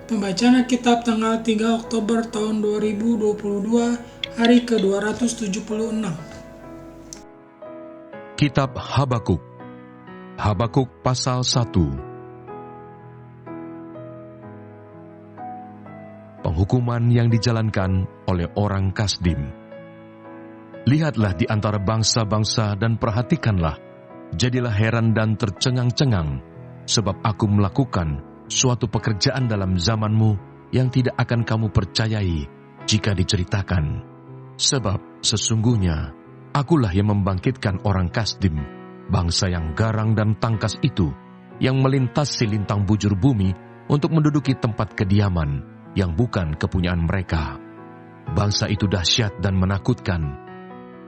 Pembacaan Alkitab tanggal 3 Oktober tahun 2022, hari ke-276. Kitab Habakuk. Habakuk pasal 1. Penghukuman yang dijalankan oleh orang Kasdim. Lihatlah di antara bangsa-bangsa dan perhatikanlah, jadilah heran dan tercengang-cengang, sebab aku melakukan suatu pekerjaan dalam zamanmu yang tidak akan kamu percayai jika diceritakan. Sebab sesungguhnya akulah yang membangkitkan orang Kasdim, bangsa yang garang dan tangkas itu, yang melintasi lintang bujur bumi untuk menduduki tempat kediaman yang bukan kepunyaan mereka. Bangsa itu dahsyat dan menakutkan.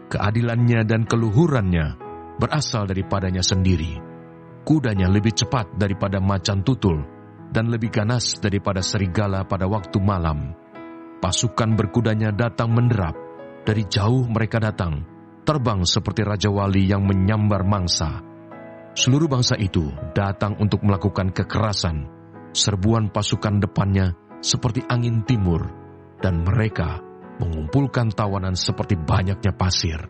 Keadilannya dan keluhurannya berasal daripadanya sendiri. Kudanya lebih cepat daripada macan tutul, dan lebih ganas daripada serigala pada waktu malam. Pasukan berkudanya datang menderap, dari jauh mereka datang, terbang seperti Raja Wali yang menyambar mangsa. Seluruh bangsa itu datang untuk melakukan kekerasan. Serbuan pasukan depannya seperti angin timur, dan mereka mengumpulkan tawanan seperti banyaknya pasir.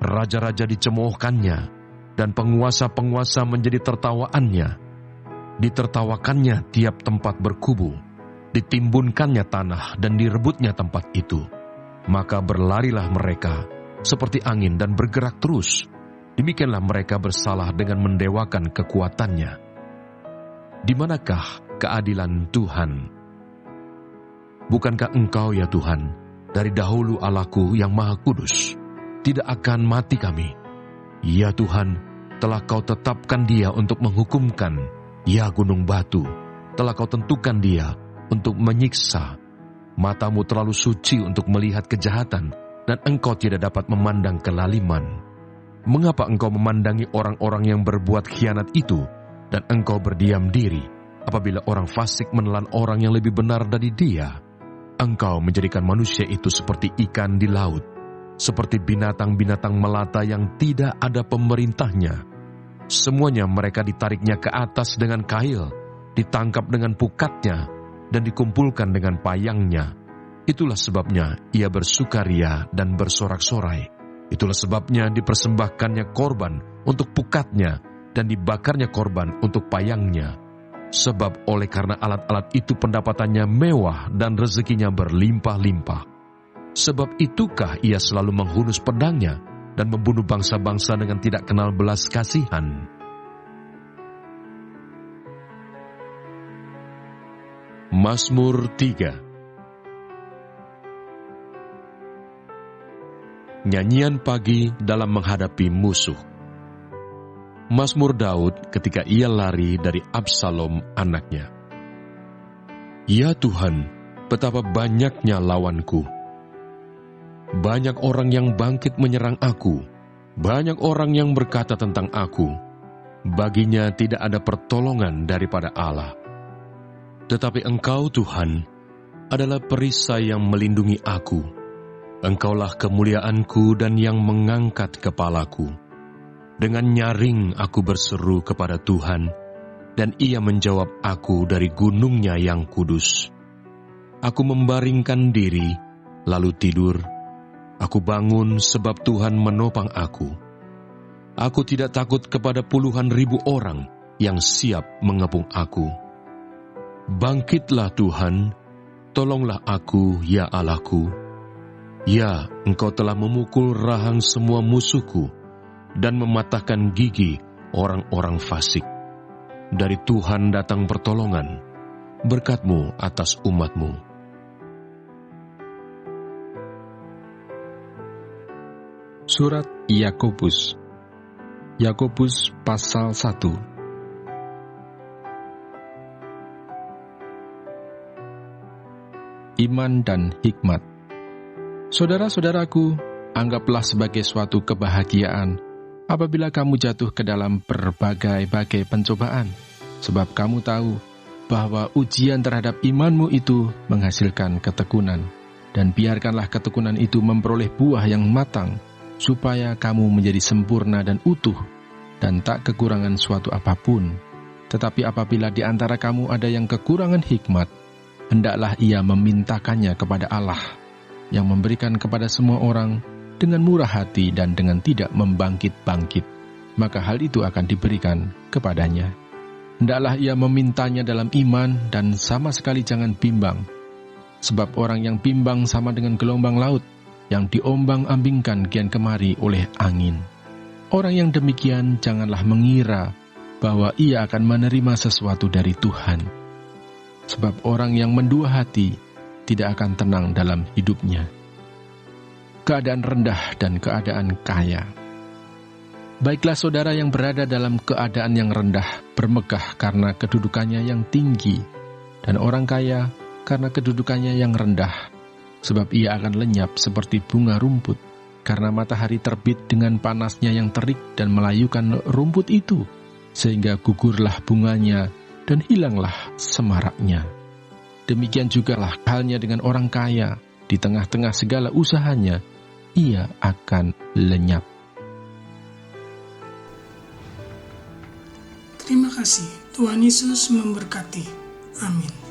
Raja-raja dicemoohkannya, dan penguasa-penguasa menjadi tertawaannya. Ditertawakannya tiap tempat berkubu, ditimbunkannya tanah dan direbutnya tempat itu. Maka berlarilah mereka seperti angin dan bergerak terus. Demikianlah mereka bersalah dengan mendewakan kekuatannya. Di manakah keadilan Tuhan? Bukankah Engkau ya Tuhan, dari dahulu Allahku yang Maha Kudus, tidak akan mati kami? Ya Tuhan, telah Kau tetapkan Dia untuk menghukumkan. Ya gunung batu, telah Kau tentukan dia untuk menyiksa. Matamu terlalu suci untuk melihat kejahatan, dan Engkau tidak dapat memandang kelaliman. Mengapa Engkau memandangi orang-orang yang berbuat khianat itu, dan Engkau berdiam diri apabila orang fasik menelan orang yang lebih benar dari dia? Engkau menjadikan manusia itu seperti ikan di laut, seperti binatang-binatang melata yang tidak ada pemerintahnya. Semuanya mereka ditariknya ke atas dengan kail, ditangkap dengan pukatnya, dan dikumpulkan dengan payangnya. Itulah sebabnya ia bersukaria dan bersorak-sorai. Itulah sebabnya dipersembahkannya korban untuk pukatnya, dan dibakarnya korban untuk payangnya. Sebab oleh karena alat-alat itu pendapatannya mewah dan rezekinya berlimpah-limpah. Sebab itukah ia selalu menghunus pedangnya, dan membunuh bangsa-bangsa dengan tidak kenal belas kasihan. Mazmur 3. Nyanyian pagi dalam menghadapi musuh. Mazmur Daud ketika ia lari dari Absalom anaknya. Ya Tuhan, betapa banyaknya lawanku. Banyak orang yang bangkit menyerang aku, banyak orang yang berkata tentang aku, baginya tidak ada pertolongan daripada Allah. Tetapi Engkau Tuhan adalah perisai yang melindungi aku. Engkaulah kemuliaanku dan yang mengangkat kepalaku. Dengan nyaring aku berseru kepada Tuhan, dan Ia menjawab aku dari gunungnya yang kudus. Aku membaringkan diri, lalu tidur. Aku bangun sebab Tuhan menopang aku. Aku tidak takut kepada puluhan ribu orang yang siap mengepung aku. Bangkitlah Tuhan, tolonglah aku ya Allahku. Ya, Engkau telah memukul rahang semua musuhku dan mematahkan gigi orang-orang fasik. Dari Tuhan datang pertolongan, berkat-Mu atas umat-Mu. Surat Yakobus. Yakobus pasal 1. Iman dan hikmat. Saudara-saudaraku, anggaplah sebagai suatu kebahagiaan apabila kamu jatuh ke dalam berbagai-bagai pencobaan, sebab kamu tahu bahwa ujian terhadap imanmu itu menghasilkan ketekunan, dan biarkanlah ketekunan itu memperoleh buah yang matang, supaya kamu menjadi sempurna dan utuh, dan tak kekurangan suatu apapun. Tetapi apabila di antara kamu ada yang kekurangan hikmat, hendaklah ia memintakannya kepada Allah, yang memberikan kepada semua orang dengan murah hati dan dengan tidak membangkit-bangkit, maka hal itu akan diberikan kepadanya. Hendaklah ia memintanya dalam iman dan sama sekali jangan bimbang, sebab orang yang bimbang sama dengan gelombang laut yang diombang-ambingkan kian kemari oleh angin. Orang yang demikian janganlah mengira bahwa ia akan menerima sesuatu dari Tuhan, sebab orang yang mendua hati tidak akan tenang dalam hidupnya. Keadaan rendah dan keadaan kaya. Baiklah saudara yang berada dalam keadaan yang rendah bermegah karena kedudukannya yang tinggi, dan orang kaya karena kedudukannya yang rendah, sebab ia akan lenyap seperti bunga rumput, karena matahari terbit dengan panasnya yang terik dan melayukan rumput itu, sehingga gugurlah bunganya dan hilanglah semaraknya. Demikian jugalah halnya dengan orang kaya, di tengah-tengah segala usahanya, ia akan lenyap. Terima kasih. Tuhan Yesus memberkati. Amin.